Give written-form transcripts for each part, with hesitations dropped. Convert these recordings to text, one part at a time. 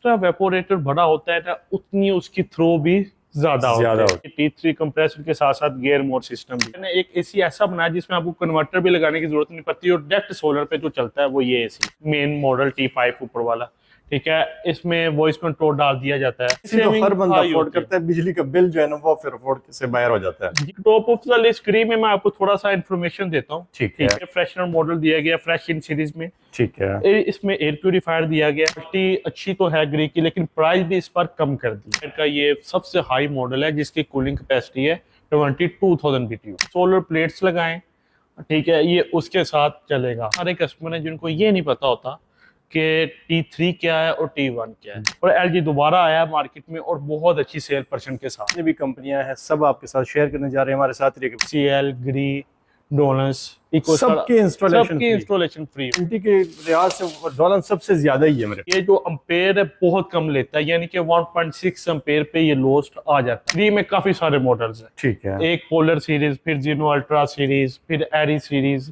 जितना वेपोरेटर बड़ा होता है ना उतनी उसकी थ्रो भी ज्यादा होता है। T3 कंप्रेसर के साथ साथ गियर मोड सिस्टम भी मैंने एक एसी ऐसा बनाया जिसमें आपको कन्वर्टर भी लगाने की जरूरत नहीं पड़ती और डायरेक्ट सोलर पे जो चलता है वो ये एसी मेन मॉडल T5 ऊपर वाला। ठीक है, इसमें वॉइस कंट्रोल डाल दिया जाता है। तो हर बंदा अफोर्ड करता है, बिजली का बिल जो है ना वो फिर अफोर्ड से बाहर हो जाता है। Top of the list Gree में मैं आपको थोड़ा सा इन्फॉर्मेशन देता हूँ। ठीक है, फ्रेशनर मॉडल दिया गया फ्रेश इन सीरीज में। ठीक है, इसमें एयर प्यूरिफायर दिया गया। क्वालिटी अच्छी तो है ग्री की, लेकिन प्राइस भी इस पर कम कर दी का। ये सबसे हाई मॉडल है जिसकी कूलिंग कैपेसिटी है 22,000 BTU। सोलर प्लेट्स लगाएं, ठीक है, ये उसके साथ चलेगा। हमारे कस्टमर हैं जिनको ये नहीं पता होता कि T3 क्या है और T1 क्या है, और LG दोबारा आया है मार्केट में और बहुत अच्छी सेल परसेंट के साथ। जितनी भी कंपनियां हैं सब आपके साथ शेयर करने जा रहे हैं हमारे साथ। CL, ग्री, डोलन्स, सबकी इंस्टॉलेशन फ्री। इंटी के लिहाज से डॉलन सबसे ज्यादा ही है मेरे। ये जो अम्पेयर है बहुत कम लेता है, यानी कि 1.6 अम्पेयर पे ये लोस्ट आ जाता है। फ्री में काफी सारे मॉडल्स हैं। ठीक है, एक पोलर सीरीज, फिर जीनो अल्ट्रा सीरीज, फिर एरी सीरीज।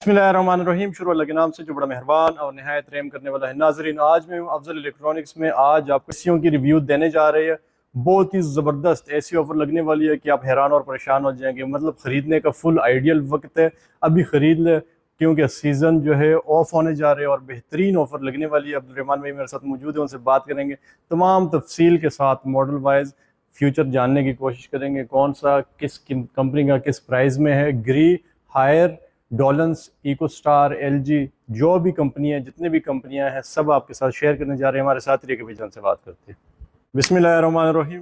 बिस्मिल्लाहिर्रहमानिर्रहीम। शुरू अल्लाह के नाम से जो बड़ा मेहरबान और निहायत रहम करने वाला है। नाजरीन, आज मैं अफजल इलेक्ट्रॉनिक्स में आज आपको एसीओं की रिव्यू देने जा रहे हैं। बहुत ही ज़बरदस्त एसी ऑफर लगने वाली है कि आप हैरान और परेशान हो जाएंगे। मतलब ख़रीदने का फुल आइडियल वक्त है, अभी ख़रीद ले क्योंकि सीज़न जो है ऑफ होने जा रहे हैं और बेहतरीन ऑफर लगने वाली है। अब्दुल रहमान भाई मेरे साथ मौजूद है, उनसे बात करेंगे तमाम तफसील के साथ, मॉडल वाइज फ्यूचर जानने की कोशिश करेंगे। कौन सा किस कंपनी का किस प्राइस में है। ग्री, हायर, डॉलन्स, इको स्टार, LG, जो भी कंपनी है, जितने भी कंपनियां हैं सब आपके साथ शेयर करने जा रहे हैं। हमारे साथ रहिए, भाईजान से बात करते हैं। बिस्मिल्लाहिर्रहमानिर्रहीम।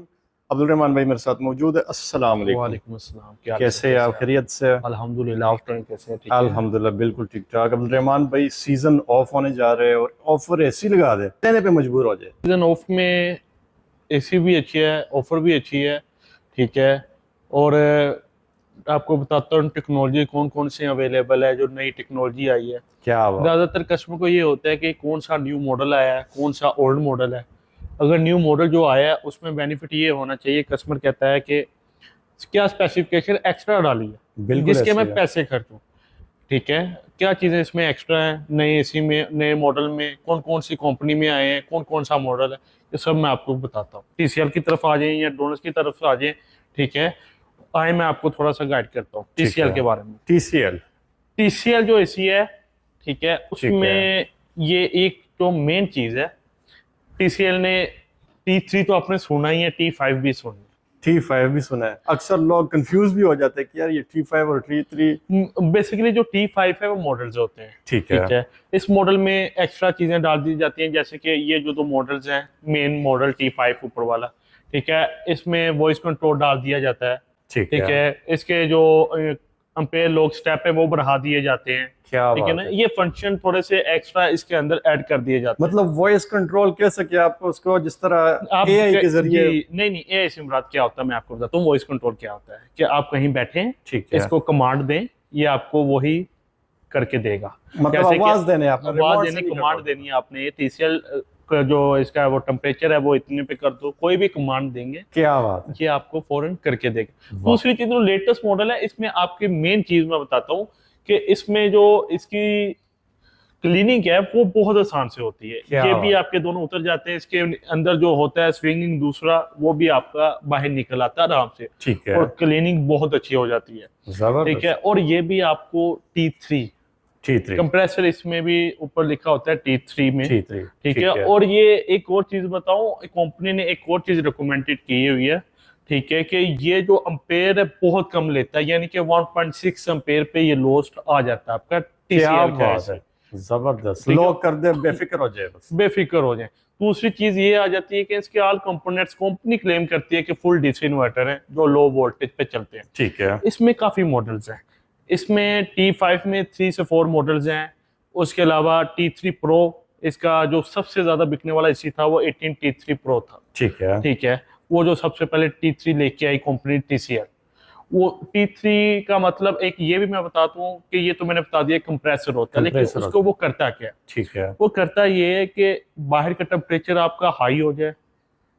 अब्दुल रहमान भाई मेरे साथ मौजूद है। अस्सलाम वालेकुम। क्या कैसे आप? खैरियत से? अल्हम्दुलिल्लाह। कैसे हैं? अल्हम्दुलिल्लाह बिल्कुल ठीक ठाक। अब्दुल रहमान भाई सीजन ऑफ होने जा रहे हैं और ऑफर ऐसी लगा दे लेने पे मजबूर हो जाए। सीजन ऑफ में एसी भी अच्छी है, ऑफर भी अच्छी है। ठीक है, और आपको बताता हूँ टेक्नोलॉजी कौन कौन सी अवेलेबल है, जो नई टेक्नोलॉजी आई है। क्या ज़्यादातर कस्टमर को ये होता है कि कौन सा न्यू मॉडल आया है, कौन सा ओल्ड मॉडल है। अगर न्यू मॉडल जो आया है उसमें बेनिफिट ये होना चाहिए, कस्टमर कहता है कि क्या स्पेसिफिकेशन एक्स्ट्रा डाली है जिसके मैं पैसे खर्चूँ। ठीक है, क्या चीज़ें इसमें एक्स्ट्रा हैं, नए एसी में, नए मॉडल में कौन कौन सी कंपनी में आए हैं, कौन कौन सा मॉडल है, ये सब मैं आपको बताता हूँ। TCL की तरफ आ जाए या डोनस की तरफ आ जाए, ठीक है, आए मैं आपको थोड़ा सा गाइड करता हूँ TCL के बारे में। TCL जो एसी है, ठीक है, उसमें ये एक जो मेन चीज़ है, TCL ने T3 तो आपने सुना ही है, T5 भी सुना है। T5 भी सुना है। अक्सर लोग कंफ्यूज भी हो जाते हैं कि यार ये T5 और T3। बेसिकली जो T5 है वो मॉडल्स होते हैं। ठीक है, इस मॉडल में एक्स्ट्रा चीजें डाल दी जाती हैं, जैसे कि ये जो दो मॉडल्स हैं, मेन मॉडल T5 ऊपर वाला, ठीक है, इसमें वॉइस कंट्रोल डाल दिया जाता है। ठीक है, इसके जो अम्पेयर लॉक स्टेप है वो बढ़ा दिए जाते हैं। क्या ठीक है ना, ये फंक्शन थोड़े से एक्स्ट्रा इसके अंदर ऐड कर दिए जाते हैं। मतलब वॉइस कंट्रोल कह सके आप उसको, जिस तरह AI के जरिए। नहीं, AI से मुराद क्या होता है मैं आपको बताता हूँ। वॉइस कंट्रोल क्या होता है कि आप कहीं बैठे हैं, ठीक है, इसको कमांड दें, ये आपको वही करके देगा। मतलब आवाज देने कमांड देनी है आपने। TCL जो इसका वो टेम्परेचर है वो इतने पे कर दो, कोई भी कमांड देंगे, क्या बात है, ये आपको फौरन करके देगा। दूसरी चीज जो लेटेस्ट मॉडल है, इसमें आपकी मेन चीज मैं बताता हूँ कि इसमें जो इसकी क्लीनिंग है वो बहुत आसान से होती है। ये भी आपके दोनों उतर जाते हैं, इसके अंदर जो होता है स्विंगिंग दूसरा वो भी आपका बाहर निकल आता है आराम से। ठीक है, और क्लीनिंग बहुत अच्छी हो जाती है। ठीक है, और ये भी आपको T3 कंप्रेसर इसमें भी ऊपर लिखा होता है T3 में। ठीक है, और ये एक और चीज बताऊं, कंपनी ने एक और चीज रिकमेंडेड की हुई है, ठीक है, कि ये जो अम्पेयर है बहुत कम लेता है, यानी कि 1.6 अम्पेयर पे ये लोस्ट आ जाता है आपका TCL का। जबरदस्त, लोग कर दे, बेफिक्र हो जाए, बस बेफिक्र हो जाए। दूसरी चीज ये आ जाती है कि इसके ऑल कंपोनेंट्स कंपनी क्लेम करती है कि फुल DC इन्वर्टर है जो लो वोल्टेज पे चलते हैं। ठीक है, इसमें काफी मॉडल्स हैं। इसमें T5 में 3 से 4 मॉडल्स हैं। उसके अलावा T3 Pro, इसका जो सबसे ज्यादा बिकने वाला एसी था वो 18 T3 Pro था। ठीक है, वो जो सबसे पहले T3 लेके आई कंपनी TCL। वो T3 का मतलब एक ये भी मैं बताता हूँ कि ये तो मैंने बता दिया कंप्रेसर होता है, लेकिन उसको वो करता क्या है? ठीक है, वो करता ये है कि बाहर का टेम्परेचर आपका हाई हो जाए,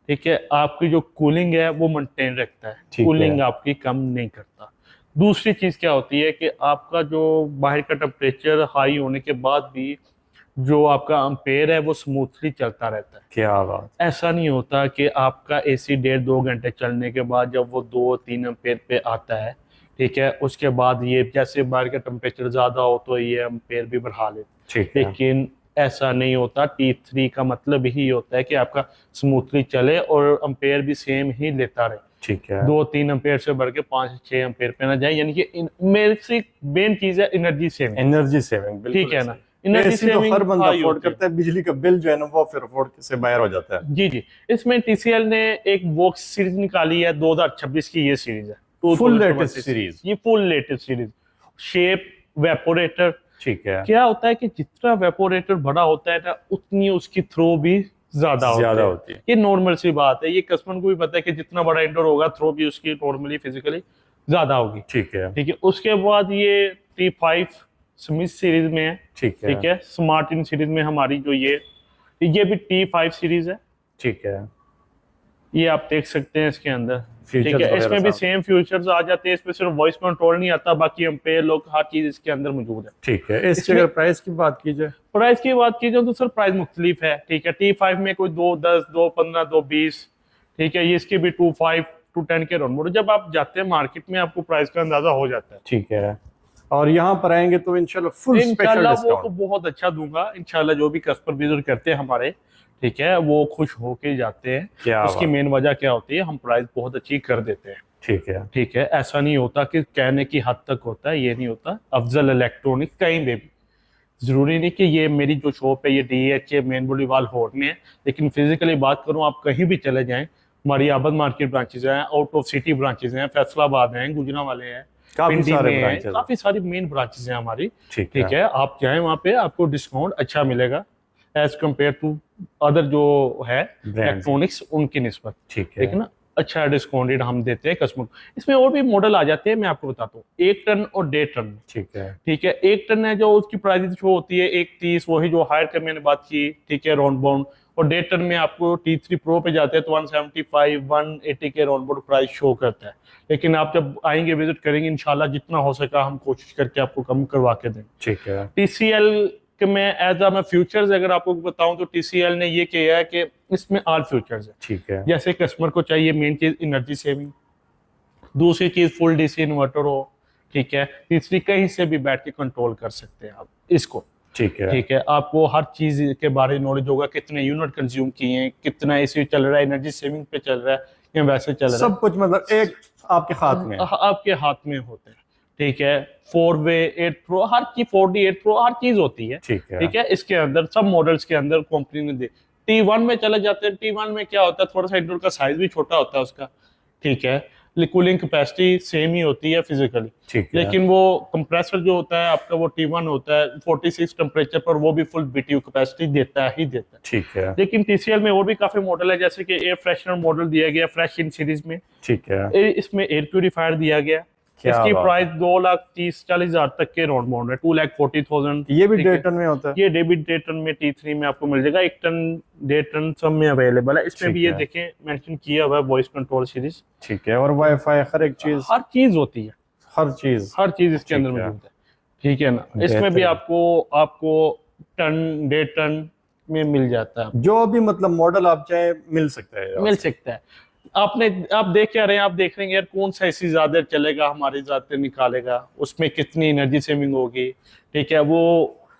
ठीक है, आपकी जो कूलिंग है वो मेंटेन रखता है, कूलिंग आपकी कम नहीं करता। दूसरी चीज क्या होती है कि आपका जो बाहर का टेम्परेचर हाई होने के बाद भी जो आपका अम्पेयर है वो स्मूथली चलता रहता है। क्या बात। ऐसा नहीं होता कि आपका एसी 1.5-2 घंटे चलने के बाद जब वो 2-3 एम्पेयर पे आता है, ठीक है, उसके बाद ये जैसे बाहर का टेम्परेचर ज़्यादा हो तो ये एम्पेयर भी बढ़ा ले। ठीक है। लेकिन ऐसा नहीं होता। T3 का मतलब यही होता है कि आपका स्मूथली चले और एम्पेयर भी सेम ही लेता रहे। ठीक है। 2-3 एम्पेयर से बढ़ के 5-6 एम्पेयर पे ना जाए, यानी कि मेरे से मेन चीज़ है एनर्जी सेविंग। एनर्जी सेविंग, बिल्कुल ठीक है ना, ऐसे ही। एनर्जी एसी तो सेविंग हर बंदा हाई अफोर्ड होती है। करता है, बिजली का बिल जो है ना वो फिर अफोर्ड से बाहर हो जाता है। जी जी। इसमें टीसीएल ने एक बॉक्स सीरीज निकाली है, 2026 की ये सीरीज है, फुल 2026 लेटेस्ट सीरीज। ये full latest series. Shape evaporator. ठीक है। क्या होता है कि जितना वेपोरेटर बड़ा होता है ना उतनी उसकी थ्रो भी ज्यादा ज्यादा होती होती है। है। ये नॉर्मल सी बात है, ये कस्टमर को भी पता है कि जितना बड़ा इंडोर होगा थ्रो भी उसकी नॉर्मली फिजिकली ज्यादा होगी। ठीक है। ठीक है। उसके बाद ये T5 स्मिथ सीरीज में है। ठीक है। ठीक है। स्मार्ट इन सीरीज में हमारी जो ये भी T5 सीरीज है। ठीक है। ये आप देख सकते हैं इसके अंदर। ठीक फीचर्स है। वगैरह इसमें भी सब। सेम फीचर्स आ जाते हैं, इसमें सिर्फ वॉइस कंट्रोल नहीं आता, बाकी एम्पेयर लोग हर चीज इसके अंदर मौजूद है। ठीक है। इसकी इसमें अगर प्राइस की बात की जाए, प्राइस की बात की जाए तो सर प्राइस मुख्तलिफ है। ठीक है। T5 में कोई 210, 215, 220। ठीक है। ये इसके भी 25 to 10 के राउंड। जब आप जाते हैं मार्केट में आपको प्राइस का अंदाजा हो जाता है। ठीक है। और यहाँ पर आएंगे तो इंशाल्लाह फुल स्पेशल इंशाल्लाह वो तो डिस्काउंट। बहुत अच्छा दूंगा इंशाल्लाह। जो भी कस्टमर विजिट करते हैं हमारे, ठीक है, वो खुश होके जाते हैं। क्या उसकी बात। मेन वजह क्या होती है, हम प्राइस बहुत अच्छी कर देते हैं। ठीक है। ठीक है। ऐसा नहीं होता कि कहने की हद तक होता है, ये नहीं होता। अफजल इलेक्ट्रॉनिक कहीं पे भी, जरूरी नहीं कि ये मेरी जो शॉप है ये DHA मेन बुलीवाल होड में है, लेकिन फिजिकली बात करूं आप कहीं भी चले जाएं, हमारी आबद मार्केट ब्रांचेज हैं, आउट ऑफ सिटी ब्रांचेज हैं, फैसलाबाद हैं, गुजरावाले हैं, काफी पिंडी सारे में हैं, ब्रांचेस। काफी सारी मेन ब्रांचेज हैं हमारी। ठीक ठीक है। है। आप जाएं वहाँ पे, आपको डिस्काउंट अच्छा मिलेगा एज कम्पेयर टू अदर जो है ब्रांड्स। इलेक्ट्रॉनिक्स उनकी निस्बत। ठीक ठीक है है। ना। अच्छा डिस्काउंटेड हम देते हैं कस्टमर को। इसमें और भी मॉडल आ जाते हैं, मैं आपको बताता हूँ। 1 टन और 1.5 टन। ठीक है। ठीक है। 1 टन है जो उसकी प्राइस शो होती है 130, वही जो हायर का मैंने बात की। ठीक है। Round bound. और 1.5 टन में आपको T3 प्रो पे जाते हैं तो 175, 180 के राउंड बाउंड प्राइस शो करता है। लेकिन आप जब आएंगे विजिट करेंगे इंशाल्लाह जितना हो सका हम कोशिश करके आपको कम करवा के दें। ठीक है। TCL के में एज मैं फ्यूचर्स अगर आपको बताऊं तो TCL ने ये किया है कि इसमें ऑल फ्यूचर्स है। ठीक है। जैसे कस्टमर को चाहिए मेन चीज एनर्जी सेविंग, दूसरी चीज फुल DC इन्वर्टर हो। ठीक है। तीसरी कहीं से भी बैठ के कंट्रोल कर सकते हैं आप इसको। ठीक है। ठीक है। आपको हर चीज के बारे में नॉलेज होगा, कितने यूनिट कंज्यूम किए हैं, कितना AC चल रहा है, एनर्जी सेविंग पे चल रहा है या वैसे चल रहा है, सब कुछ मतलब एक आपके हाथ में है। आपके हाथ में होते हैं। ठीक है। 4-वे 8 प्रो हर चीज, 4D 8 प्रो हर चीज होती है। ठीक है। ठीक है। इसके अंदर सब मॉडल्स के अंदर कंपनी ने दे। T1 में चले जाते हैं। T1 में क्या होता है, थोड़ा सा इंडोर का साइज भी छोटा होता है उसका। ठीक है। कूलिंग कैपेसिटी सेम ही होती है फिजिकली, ठीक है। लेकिन वो कंप्रेसर जो होता है आपका वो T1 होता है 46 टेम्परेचर पर, वो भी फुल BTU कैपेसिटी देता ही देता है। ठीक है। लेकिन TCL में और भी काफी मॉडल है, जैसे कि एयर फ्रेशनर मॉडल दिया गया फ्रेश इन सीरीज में। ठीक है। इसमें एयर प्यूरिफायर दिया गया। क्या इसकी बात प्राइस 2,30,40,000 तक के राउंड बाउंड है, 2,40,000। ये भी ठीक है। 1.5 टन में होता है। ये डेबिट 1.5 टन में T3 में आपको मिल जाएगा। 1 टन 1.5 टन सब में अवेलेबल है। इसमें ठीक भी ये है। देखें मेंशन किया हुआ है वॉइस कंट्रोल सीरीज। ठीक है। और वाईफाई हर एक चीज, हर चीज होती है, हर चीज। हर चीज इसके ठीक अंदर है। मौजूद है। ठीक है ना। इसमें भी बेहतरीन। आपको आपको टन 1.5 टन में मिल जाता है, जो भी मतलब मॉडल आप चाहे मिल सकता है। मिल सकता है। आप देख क्या रहे हैं, आप देख रहे हैं यार कौन सा एसी ज्यादा चलेगा, हमारी ज्यादा निकालेगा, उसमें कितनी एनर्जी सेविंग होगी। ठीक है। वो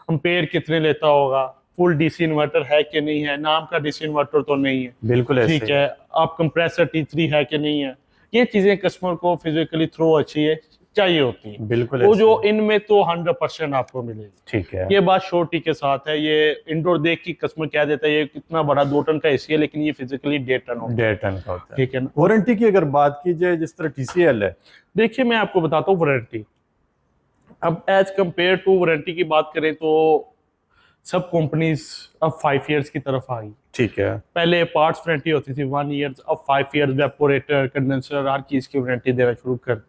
अम्पेयर कितने लेता होगा, फुल DC इन्वर्टर है कि नहीं है, नाम का DC इन्वर्टर तो नहीं है। बिल्कुल ऐसे ठीक ही। है। आप कंप्रेसर T3 है कि नहीं है, ये चीजें कस्टमर को फिजिकली थ्रो अच्छी है चाहिए होती है। बिल्कुल वो ऐसे जो ही। इनमें तो 100% आपको मिलेगी। ठीक है। ये बात श्योरिटी के साथ है। ये इंडोर देख के कस्टमर क्या देता है, ये कितना बड़ा 2 टन का एसी है, लेकिन ये फिजिकली 1.5 टन होता है। 1.5 टन का होता है। ठीक है ना। वारंटी की अगर बात की जाए जिस तरह TCL है, देखिए मैं आपको बताता हूँ वारंटी। अब एज कंपेयर टू वारंटी की बात करें तो सब कंपनीज अब 5 इयर्स की तरफ आ गई। ठीक है। पहले पार्ट्स वारंटी होती थी 1 ईयर, अब 5 इयर्स वेपोरेटर कंडेंसर हर चीज की वारंटी देना शुरू कर दी।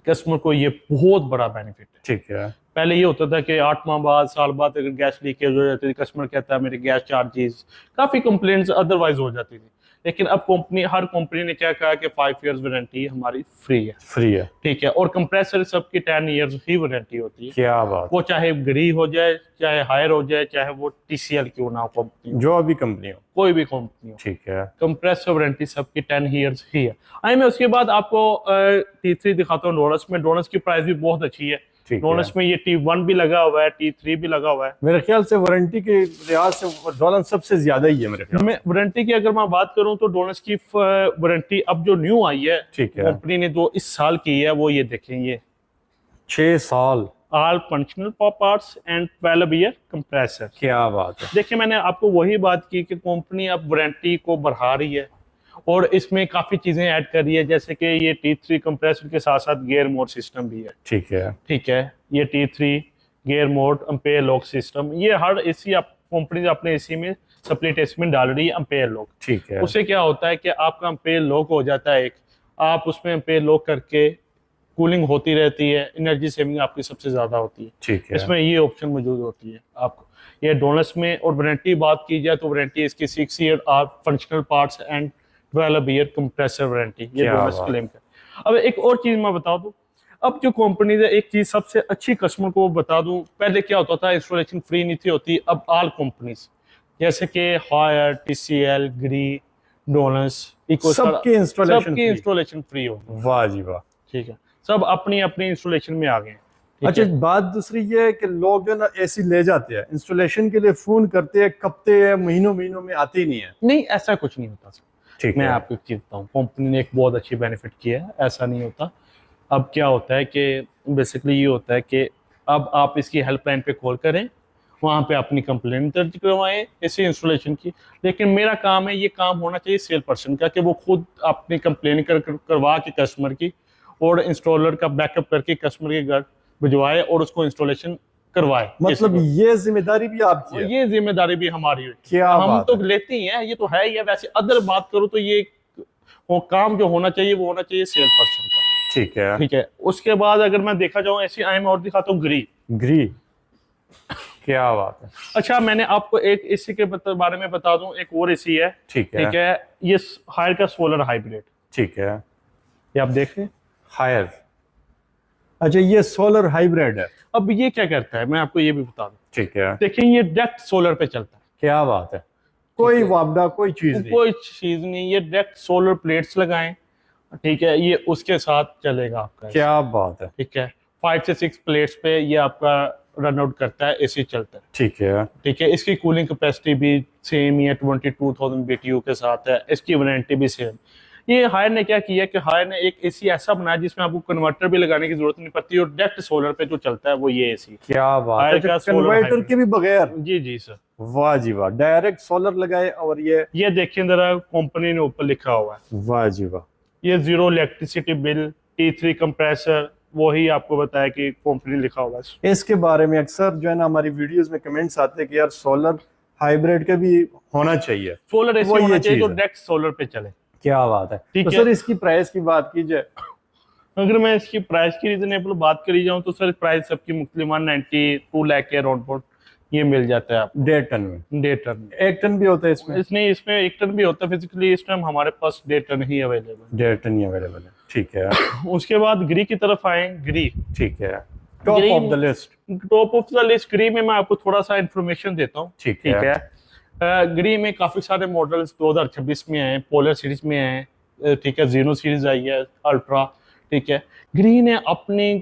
कस्टमर को ये बहुत बड़ा बेनिफिट है। ठीक है। पहले ये होता था कि 8 माह बाद, साल बाद अगर गैस लीकेज हो जाती थी, कस्टमर कहता है मेरी गैस चार्जेस, काफी कंप्लेंट्स अदरवाइज हो जाती थी। लेकिन अब हर कंपनी ने क्या कहा कि 5 इयर्स वारंटी हमारी फ्री है। फ्री है, ठीक है। और कंप्रेसर सबकी 10 इयर्स ही वारंटी होती है। क्या बात, वो चाहे गरी हो जाए, चाहे हायर हो जाए, चाहे वो TCL क्यों ना हो कंपनी, जो अभी कंपनी हो, कोई भी कंपनी हो, ठीक है। कंप्रेसर वारंटी सबकी 10 इयर्स ही है। आई मैं उसके बाद आपको T3 दिखाता हूँ। डोनस में, डोनस की प्राइस भी बहुत अच्छी है। ठीक डोनस है। में ये T1 भी लगा हुआ है, T3 भी लगा हुआ है। मेरे ख्याल से वारंटी के लिहाज से डॉलन सबसे ज्यादा ही है मेरे ख्याल मैं वारंटी की अगर मैं बात करूं तो डोनस की वारंटी अब जो न्यू आई है, ठीक है। कंपनी ने जो इस साल की है, वो ये देखें, ये 6 साल, all functional parts and 12 year compressor. क्या बात है। देखिए, मैंने आपको वही बात की कि कंपनी अब वारंटी को बढ़ा रही है और इसमें काफ़ी चीज़ें ऐड कर रही है, जैसे कि ये T3 कंप्रेसर के साथ साथ गियर मोड सिस्टम भी है। ठीक है, ठीक है। ये T3 gear mode, ampere lock system, ये हर एसी कंपनी अपने एसी में स्प्लिट एसी में डाल रही है अम्पेयर लॉक। ठीक है। उससे क्या होता है कि आपका अम्पेयर लॉक हो जाता है, एक आप उसमें अम्पेयर लॉक करके कूलिंग होती रहती है, एनर्जी सेविंग आपकी सबसे ज़्यादा होती है। ठीक है। इसमें ये ऑप्शन मौजूद होती है आपको। ये डोनस में। और वारंटी बात की जाए तो वारंटी इसकी 6 year are functional parts and 12 year compressor warranty, ये क्या डोनस बात। क्लेम कर। अब एक और चीज़ मैं बता दूं, अब जो कंपनी ने एक चीज़ सबसे अच्छी कस्टमर को बता दूं, पहले क्या होता था, इंस्टॉलेशन फ्री नहीं थी होती, अब ऑल कंपनीज जैसे कि हायर, TCL, ग्री, डोनस, सबकी इंस्टॉलेशन फ्री हो। वाह जी वाह। ठीक है। सब अपनी अपनी इंस्टॉलेशन में आ गए हैं। ठीक अच्छा, है? बात दूसरी ये है कि लोग जो ना एसी ले जाते हैं, इंस्टॉलेशन के लिए फोन करते हैं, कपते हैं, महीनों महीनों में आती नहीं है। नहीं, ऐसा कुछ नहीं होता। ठीक मैं है। आपको एक चीज बताऊं, कंपनी ने एक बहुत अच्छी बेनिफिट किया है, ऐसा नहीं होता। अब क्या होता है कि बेसिकली ये होता है कि अब आप इसकी हेल्पलाइन पे कॉल करें, वहाँ पे अपनी कंप्लेंट दर्ज करवाएं इसी इंस्टॉलेशन की। लेकिन मेरा काम है, ये काम होना चाहिए सेल पर्सन का, कि वो खुद अपनी कंप्लेन करवा के कस्टमर की और इंस्टॉलर का बैकअप करके कस्टमर के घर भिजवाए और उसको इंस्टॉलेशन करवाए। मतलब ये जिम्मेदारी भी आपकी है। ये जिम्मेदारी भी हमारी है। क्या हम बात तो है। लेते ही हैं, ये तो है ही है। वैसे अदर बात करूँ तो ये वो काम जो होना चाहिए, वो होना चाहिए सेल पर्सन का। ठीक है। ठीक है। उसके बाद अगर मैं देखा जाऊँ, ऐसी आई मैं और दिखाता हूँ, ग्री। ग्री, क्या बात है। अच्छा, मैंने आपको एक एसी के बारे में बता दूं, एक और एसी है। ठीक है। ठीक है। ये हायर का सोलर हाइब्रिड, ठीक है। ये आप देख रहे हैं। हायर, अच्छा ये सोलर हाइब्रिड है। अब ये क्या करता है, मैं आपको ये भी बता दूं। ठीक है। देखिए, ये डायरेक्ट सोलर पे चलता है। क्या बात है, कोई वापडा कोई चीज नहीं। कोई चीज नहीं, ये डायरेक्ट सोलर प्लेट्स लगाएं। ठीक है। ये उसके साथ चलेगा आपका। क्या बात है। ठीक है। 5 से 6 प्लेट्स पे ये आपका रन आउट करता है, एसी चलता है। ठीक है। ठीक है। इसकी कूलिंग कैपेसिटी भी सेम ही है, 22,000 BTU के साथ है। इसकी वारंटी भी सेम। ये हायर ने क्या किया कि हायर ने एक एसी ऐसा बनाया जिसमें आपको कन्वर्टर भी लगाने की जरूरत नहीं पड़ती और डायरेक्ट सोलर पे जो चलता है वो ये एसी। क्या बात है, हायर का सोलर कन्वर्टर हाइब्रिड। के भी बगैर। जी जी सर। वाह जी वाह, डायरेक्ट सोलर लगाए। और ये देखिए जरा, कंपनी ने ऊपर लिखा हुआ है, वाह जी वाह। ये zero electricity bill, T3 compressor, वही आपको बताया कि कंपनी लिखा हुआ है। इसके बारे में अक्सर जो है ना हमारी वीडियोस में कमेंट्स आते हैं कि यार सोलर हाइब्रिड का भी होना चाहिए। सोलर एसी वो होना ये चाहिए चीज जो है। डायरेक्ट सोलर पे चले। क्या बात है। ठीक तो है। सर इसकी प्राइस की बात की जाए, अगर मैं इसकी प्राइस की रीजनेबल बात करी जाऊँ तो सर प्राइस सबकी मुख्तलिफ 92 लाख के अराउंड ये मिल जाता है आपको 1.5 टन में। 1.5 टन में। 1 टन भी होता है इसमें? इसमें 1 टन भी होता है फिजिकली, इस टाइम हमारे पास 1.5 टन ही अवेलेबल। 1.5 टन ही अवेलेबल है। ठीक है। उसके बाद ग्री की तरफ आए। ग्री, ठीक है, top Gree of the list. Top of the list Gree में मैं आपको थोड़ा सा इंफॉर्मेशन देता हूँ। ठीक ठीक है। है। ग्री में काफी सारे मॉडल्स 2026 में आए, पोलर सीरीज में आए। ठीक है। जीनो सीरीज आई है, अल्ट्रा। ठीक है। ग्री ने अपनी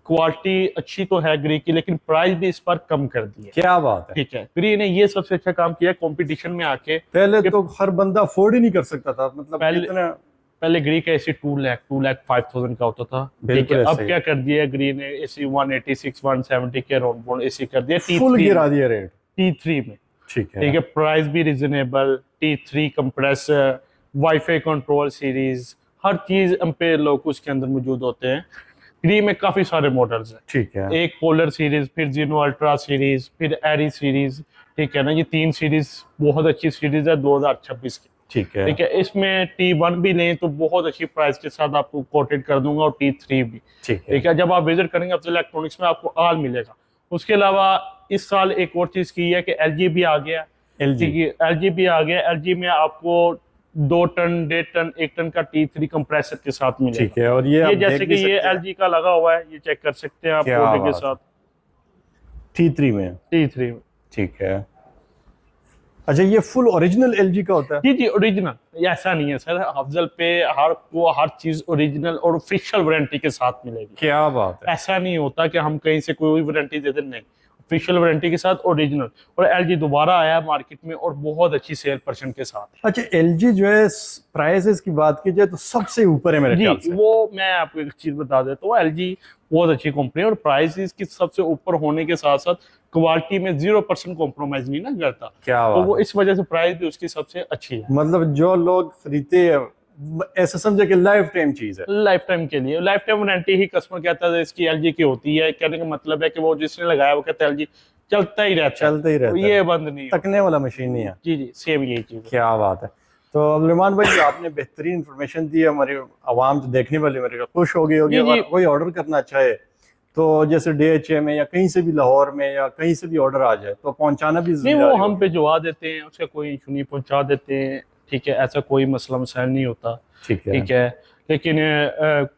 क्वालिटी अच्छी तो है ग्री की, लेकिन प्राइस भी इस पर कम कर दी है। क्या बात है। ठीक है। ग्री ने ये सबसे अच्छा काम किया कंपटीशन में आके। पहले तो हर बंदा अफोर्ड ही नहीं कर सकता था, मतलब पहले ग्री का एसी 2,05,000 का होता था। ठीक है। अब क्या कर दिया ग्री ने, एसी 186 170 के अराउंड एसी कर दिया, फुल गिरा दिया रेट T3 में। ठीक है। ठीक है। प्राइस भी reasonable, T3 compressor, wifi control series, हर चीज एम्पेयर लॉक उसके अंदर मौजूद होते हैं। ग्री में काफी सारे मॉडल्स हैं। ठीक है। एक पोलर सीरीज, फिर जीनो अल्ट्रा सीरीज, फिर एरी सीरीज। ठीक है ना, ये 3 सीरीज बहुत अच्छी सीरीज है 2026 की। ठीक है। ठीक है। इसमें T1 भी लें तो बहुत अच्छी प्राइस के साथ आपको कोटेड कर दूंगा, और T3 भी। ठीक है। ठीक है। जब आप विजिट करेंगे अफजल इलेक्ट्रॉनिक्स में आपको ऑल मिलेगा। उसके अलावा इस साल एक और चीज की है कि LG भी आ गया। LG LG भी आ गया। LG में आपको 2 टन 1.5 टन 1 टन का T3 कंप्रेसर के साथ मिलेगा। ठीक है, और ये आप जैसे देख कि भी ये सकते हैं। LG का लगा हुआ है, ये चेक कर सकते हैं आप क्या बॉडी के बात साथ T3 में। T3 में। ठीक है, अच्छा ये फुल ओरिजिनल एलजी का होता है? जी जी ओरिजिनल, ये ऐसा नहीं है सर, अफजल पे हर चीज ओरिजिनल और ऑफिशियल वारंटी के साथ मिलेगी। क्या बात है। ऐसा नहीं होता कि हम कहीं से कोई वारंटी दे दें, नहीं, ऑफिशियल वारंटी के साथ ओरिजिनल। और एलजी दोबारा आया मार्केट में और बहुत अच्छी सेल परसेंट के साथ। अच्छा एलजी जो है प्राइसेस की बात की जाए तो सबसे ऊपर है मेरे जी, ख्याल से। वो मैं आपको एक चीज बता देता हूँ, एलजी बहुत अच्छी कंपनी है और प्राइस की सबसे ऊपर होने के साथ साथ क्वालिटी में 0% कॉम्प्रोमाइज नहीं ना करता। क्या तो बात वो है। इस वजह से प्राइस भी उसकी सबसे अच्छी है। मतलब जो लोग खरीदते हैं ऐसा समझे कि लाइफ टाइम चीज है। लाइफ टाइम के लिए लाइफ टाइम वारंटी ही कस्टमर कहता है इसकी एलजी की होती है। कहने का मतलब है कि वो जिसने लगाया वो कहता है एलजी चलता ही रहता है, चलते ही तो रहता ये है, बंद नहीं होता। तकने वाला मशीन नहीं है। जी जी सेम यही चीज है। क्या बात है। तो अब्दुलरहमान भाई जो आपने बेहतरीन इंफॉर्मेशन दी है, हमारी आवाम जो देखने वाली मेरे को खुश हो गई होगी। जी जी अगर कोई ऑर्डर करना चाहे तो जैसे DHA में या कहीं से भी, लाहौर में या कहीं से भी ऑर्डर आ जाए तो पहुंचाना भी नहीं, वो जिम्मेदारी हम होगी। भिजवा देते हैं, उसका कोई इशू नहीं, पहुंचा देते हैं। ठीक है, ऐसा कोई मसला मसाइल नहीं होता। ठीक है। ठीक है, लेकिन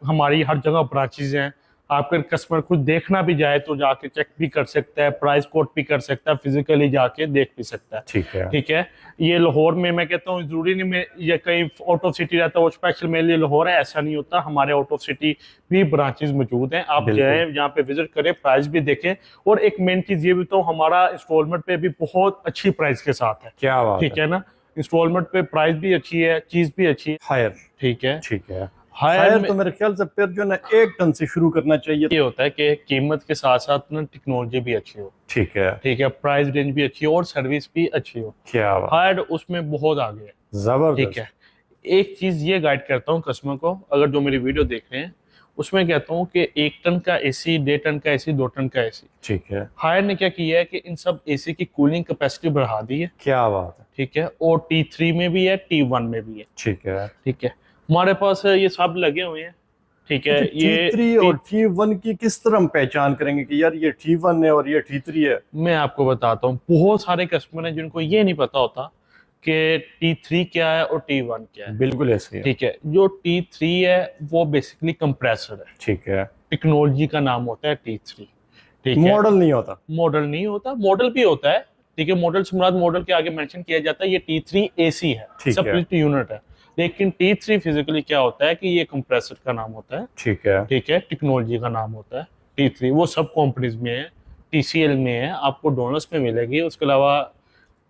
हमारी हर जगह ब्रांचेज हैं। आपका कस्टमर खुद देखना भी जाए तो जाके चेक भी कर सकता है, प्राइस कोट भी कर सकता है, फिजिकली जाके देख भी सकता है। ठीक है। ठीक है, ये लाहौर में मैं कहता हूँ जरूरी नहीं मैं ये कहीं आउट ऑफ सिटी रहता है वो स्पेशल मेरे लिए लाहौर है, ऐसा नहीं होता। हमारे आउट ऑफ सिटी भी ब्रांचेस मौजूद हैं, आप बिल्कुल। जाएं यहाँ पे विजिट करें, प्राइस भी देखें। और एक मेन चीज ये भी तो हमारा इंस्टॉलमेंट पे भी बहुत अच्छी प्राइस के साथ है। क्या बात ठीक है। है ना, इंस्टॉलमेंट पे प्राइस भी अच्छी है, चीज भी अच्छी है। हायर। ठीक है, ठीक है। हायर हायर में तो मेरे ख्याल से फिर जो है ना 1 टन से शुरू करना चाहिए। ये होता है कि कीमत के साथ साथ ना टेक्नोलॉजी भी अच्छी हो। ठीक है। ठीक है, प्राइस रेंज भी अच्छी हो और सर्विस भी अच्छी हो। क्या बात। हायर उसमें बहुत आगे है। ठीक जबरदस्त। है, एक चीज ये गाइड करता हूँ कस्टमर को, अगर जो मेरी वीडियो देख रहे हैं उसमें कहता हूँ कि 1 टन का एसी, 1.5 टन का एसी, 2 टन का एसी। ठीक है। हायर ने क्या किया है कि इन सब एसी की कूलिंग कैपेसिटी बढ़ा दी है। क्या बात है। ठीक है, और T3 में भी है, T1 में भी है। ठीक है। ठीक है, हमारे पास ये सब लगे हुए हैं। ठीक है, अच्छा, ये T3 और T1 की किस तरह हम पहचान करेंगे कि यार ये T1 है और ये T3 है? मैं आपको बताता हूँ, बहुत सारे कस्टमर हैं जिनको ये नहीं पता होता कि T3 क्या है और T1 क्या है। बिल्कुल ऐसे ही है। ठीक है, जो T3 है वो बेसिकली कंप्रेसर है, ठीक है। टेक्नोलॉजी का नाम होता है T3। ठीक है, मॉडल नहीं होता। मॉडल नहीं होता, मॉडल भी होता है। ठीक है, मॉडल से मुराद मॉडल के आगे मेंशन किया जाता है, ये T3 AC है, ठीक है। स्प्लिट यूनिट है। लेकिन T3 फिजिकली क्या होता है कि ये कंप्रेसर का नाम होता है। ठीक है। ठीक है, टेक्नोलॉजी का नाम होता है T3। वो सब कंपनीज में है, TCL में है, आपको डोनस में मिलेगी, उसके अलावा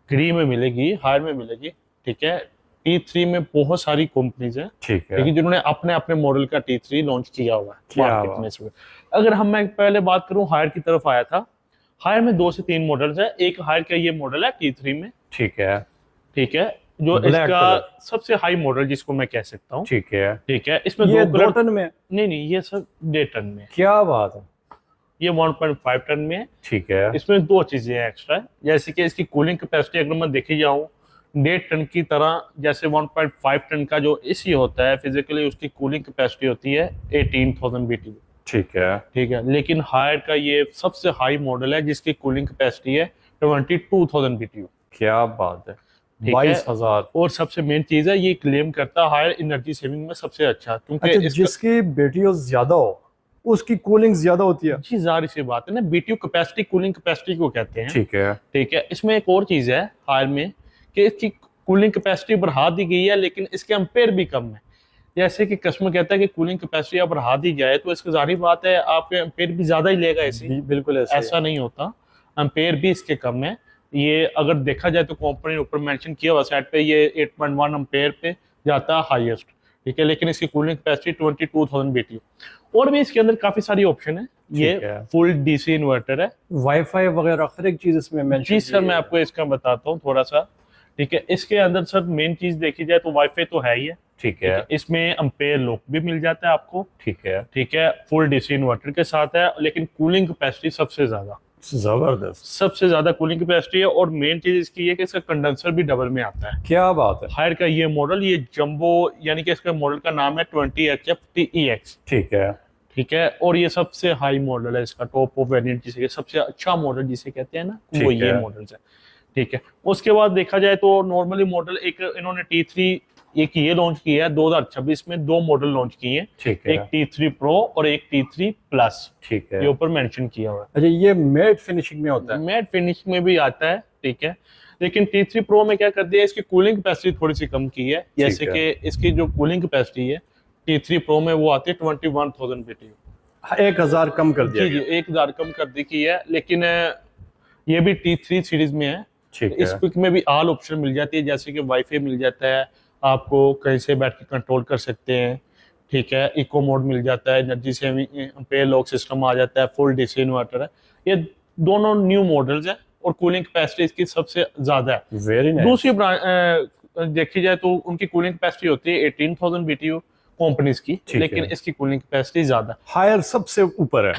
ग्री में मिलेगी, हायर में मिलेगी। ठीक है, T3 में बहुत सारी कंपनीज हैं, ठीक ठीक है, है। जिन्होंने अपने अपने मॉडल का T3 लॉन्च किया हुआ है क्या मार्केट बात। में इस वक्त। अगर हम मैं पहले बात करूं हायर की तरफ आया था, हायर में 2 से 3 मॉडल्स है। एक हायर का ये मॉडल है T3 में। ठीक है। ठीक है, जो ब्लैक इसका कलर। सबसे हाई मॉडल जिसको मैं कह सकता हूँ। ठीक है। ठीक है, इसमें ये 2 2 कलर। टन में? नहीं नहीं, ये सब 1.5 टन में है। क्या बात है। ये 1.5 टन में है। ठीक है। इसमें 2 चीजें हैं एक्स्ट्रा, जैसे कि इसकी कूलिंग कैपेसिटी अगर मैं देखी जाऊं 1.5 टन की तरह, जैसे 1.5 टन का जो एसी होता है फिजिकली उसकी कूलिंग कैपेसिटी होती है 18,000 BTU। ठीक है। ठीक है, लेकिन हायर का ये सबसे हाई मॉडल है जिसकी कूलिंग कैपेसिटी है 22,000 BTU। क्या बात है। ठीक है, 22,000। और सबसे मेन चीज है ये क्लेम करता है हायर एनर्जी सेविंग में सबसे अच्छा, क्योंकि अच्छा इसका जिसकी BTU ज्यादा हो उसकी कूलिंग ज्यादा होती है? जी जाहिर सी बात है ना, BTU कैपेसिटी कूलिंग कैपेसिटी को कहते हैं। ठीक है। ठीक है, इसमें एक और चीज है हायर में कि इसकी कूलिंग कैपेसिटी बढ़ा दी गई है लेकिन इसके एम्पेयर भी कम है। जैसे कि कस्टमर कहता है कि कूलिंग कैपेसिटी अब बढ़ा दी जाए तो इसकी जाहिर बात है आपके एम्पेयर भी ज्यादा ही लेगा ऐसे। बिल्कुल ऐसे ही है। ऐसा नहीं होता, एम्पेयर भी इसके कम है। ये अगर देखा जाए तो कंपनी ने ऊपर मेंशन किया हुआ साइड पे ये 8.1 एम्पेयर पे जाता है हाईएस्ट। ठीक है, लेकिन इसकी कूलिंग कैपेसिटी 22,000 BTU। और भी इसके अंदर काफी सारी ऑप्शन है। ये ठीक है। फुल DC इन्वर्टर है। वाईफाई वगैरह हर एक चीज इसमें मेंशन जी सर, मैं आपको इसका बताता हूँ थोड़ा सा। ठीक है, इसके अंदर सर मेन चीज देखी जाए तो वाईफाई तो है ही है। ठीक ठीक है। है, इसमें एम्पेयर लॉक भी मिल जाता है आपको। ठीक है। ठीक है, फुल DC इन्वर्टर के साथ है, लेकिन कूलिंग कैपेसिटी जबरदस्त। सबसे ज्यादा कूलिंग कैपेसिटी है। और मेन चीज इसकी है कि इसका कंडेंसर भी डबल में आता है। क्या बात है। हायर का ये मॉडल, ये जंबो, यानी कि इसका मॉडल का नाम है 20HF TEX। ठीक है। ठीक है, और ये सबसे हाई मॉडल है, इसका टॉप ऑफ वेरिएंट जिसे सबसे अच्छा मॉडल जिसे कहते हैं ना, वो ठीक ये है। मॉडल्स है। ठीक है, उसके बाद देखा जाए तो नॉर्मली मॉडल एक इन्होंने T3 एक ये लॉन्च किया है 2026 में, 2 मॉडल लॉन्च किए हैं, ठीक है। एक T3 Pro और एक T3 Plus, ठीक है। ये ऊपर मेंशन किया हुआ है। अच्छा, ये मैट फिनिशिंग में होता है? मैट फिनिश में भी आता है, ठीक है। लेकिन T3 Pro में क्या कर दिया, इसकी कूलिंग कैपेसिटी थोड़ी सी कम की है, जैसे है। कि इसकी जो कूलिंग कैपेसिटी है T3 Pro में वो आती है 21,000 BTU। 1000 कम कर दिया जी जी, गया। 1000 कम कर दी की है, लेकिन ये भी T3 सीरीज में है। ठीक इस है। पिक में भी ऑल ऑप्शन मिल जाती है, जैसे कि वाईफाई मिल जाता है, आपको कहीं से बैठ के कंट्रोल कर सकते हैं, ठीक है। इको मोड मिल जाता है, एनर्जी सेविंग पे लॉक सिस्टम आ जाता है, फुल डीसी इन्वर्टर है। ये दोनों न्यू मॉडल्स हैं और कूलिंग कैपेसिटी इसकी सबसे ज्यादा है। Very nice. दूसरी देखी जाए तो उनकी कूलिंग कैपेसिटी होती है 18,000 BTU कंपनीज की, ठीक लेकिन है। इसकी कूलिंग कैपेसिटी ज्यादा है। हायर सबसे ऊपर है।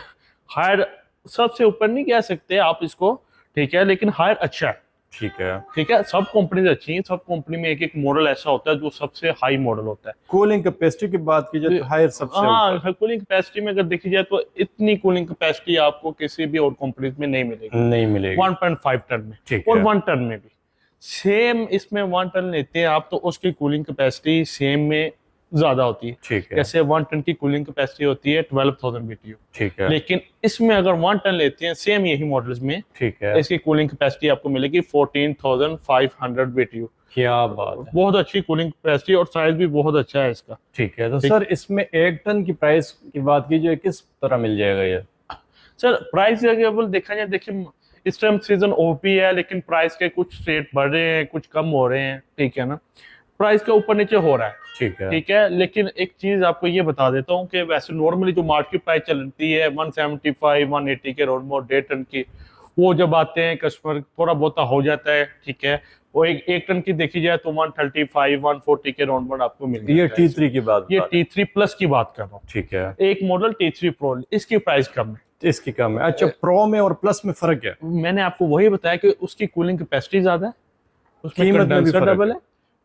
हायर सबसे ऊपर नहीं कह सकते आप इसको, ठीक है, लेकिन हायर अच्छा है। ठीक है। ठीक है, सब कंपनीज अच्छी हैं, सब कंपनी में एक एक मॉडल ऐसा होता है जो सबसे हाई मॉडल होता है। कूलिंग कैपेसिटी की बात की जाए तो हायर सबसे ऊपर। हाँ, कूलिंग कैपेसिटी में अगर देखी जाए तो इतनी कूलिंग कैपेसिटी आपको किसी भी और कंपनीज में नहीं मिलेगी, नहीं मिलेगी। 1.5 टन में। ठीक और है। 1 टन में भी सेम, इसमें 1 टन लेते हैं आप तो उसकी कूलिंग कैपेसिटी सेम में ज्यादा होती है। ठीक है। जैसे 1 टन की कूलिंग कैपेसिटी होती है 12,000 BTU, ठीक है। लेकिन इसमें अगर 1 टन लेते हैं सेम यही मॉडल्स में, ठीक है। इसकी कूलिंग कैपेसिटी आपको मिलेगी 14,500 BTU। क्या बात है। बहुत अच्छी कूलिंग कैपेसिटी और साइज भी बहुत अच्छा है इसका। ठीक है। तो सर इसमें 1 टन की प्राइस की बात की जाए किस तरह मिल जाएगा ये? सर प्राइस अगर देखा जाए, देखिए इस टाइम सीजन ओपी है, लेकिन प्राइस के कुछ रेट बढ़ रहे हैं, कुछ कम हो रहे हैं, ठीक है ना, प्राइस का ऊपर नीचे हो रहा है। ठीक है। ठीक है, लेकिन एक चीज आपको ये बता देता हूँ कि वैसे नॉर्मली जो मार्केट प्राइस चलती है 175 180 के रोड मोड 1.5 टन की, वो जब आते हैं कस्टमर थोड़ा बहुत हो जाता है, ठीक है। वो एक टन की देखी जाए तो 135 140 के राउंड मोड आपको मिल ये जाता है। T3 की बात ये बता रहे T3 प्लस की बात कर रहा हूँ। ठीक है। एक मॉडल T3 Pro, इसकी प्राइस कम है, हैं। इसकी कम है। अच्छा, प्रो में और प्लस में फर्क है? मैंने आपको वही बताया कि उसकी कूलिंग कैपेसिटी ज्यादा है, उसमें कीमत में भी कंडेंसर फर्क डबल है। है,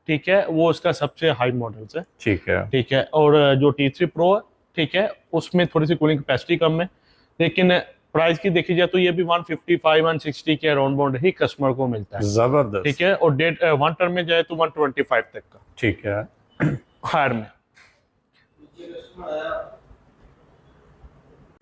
ठीक है, वो उसका सबसे हाई मॉडल है, ठीक है। ठीक है। और जो T3 Pro है, ठीक है, उसमें थोड़ी सी कूलिंग कैपेसिटी कम है, लेकिन प्राइस की देखी जाए तो ये भी 155 160 के अराउंड बाउंड ही कस्टमर को मिलता है, जबरदस्त। ठीक है। और 1 टन में जाए तो 125 तक का ठीक है। हायर में।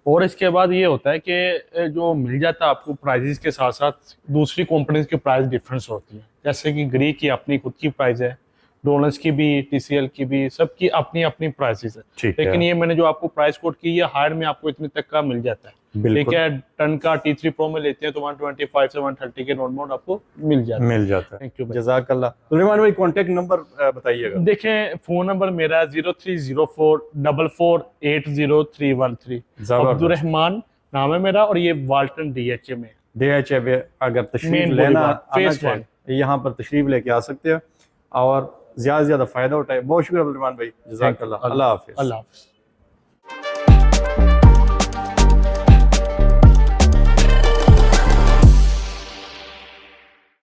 और इसके बाद ये होता है कि जो मिल जाता है आपको प्राइजेस के साथ साथ दूसरी कंपनीज की प्राइस डिफरेंस होती है, जैसे कि ग्री की अपनी खुद की प्राइस है, डोनल्स की भी, TCL की भी, सबकी अपनी अपनी प्राइसेस है। ठीक लेकिन है। ये मैंने जो आपको प्राइस कोट की है हायर में आपको इतने तक का मिल जाता है, ठीक बिल्कुल है। टन का T3 Pro में लेते हैं तो 125 से 130 के नोट आपको मिल जाता है। मिल जाता है। Thank you. जज़ाकल्लाह। सुलेमान भाई कॉन्टेक्ट नंबर बताइएगा। देखें, फोन नंबर मेरा है 0304448013। जबरदस्त। अब्दुलरहमान नाम है मेरा, और ये वाल्टन DHA में DHA में अगर तशरीफ मेन लेना बोलीबार, आना फेस चाहे यहाँ पर तशरीफ लेके आ सकते हैं और ज्यादा से ज्यादा फायदा उठाए। बहुत शुक्रिया अब्दुलरहमान भाई, जज़ाकल्लाह। अल्लाह हाफिज। अल्लाह हाफिज।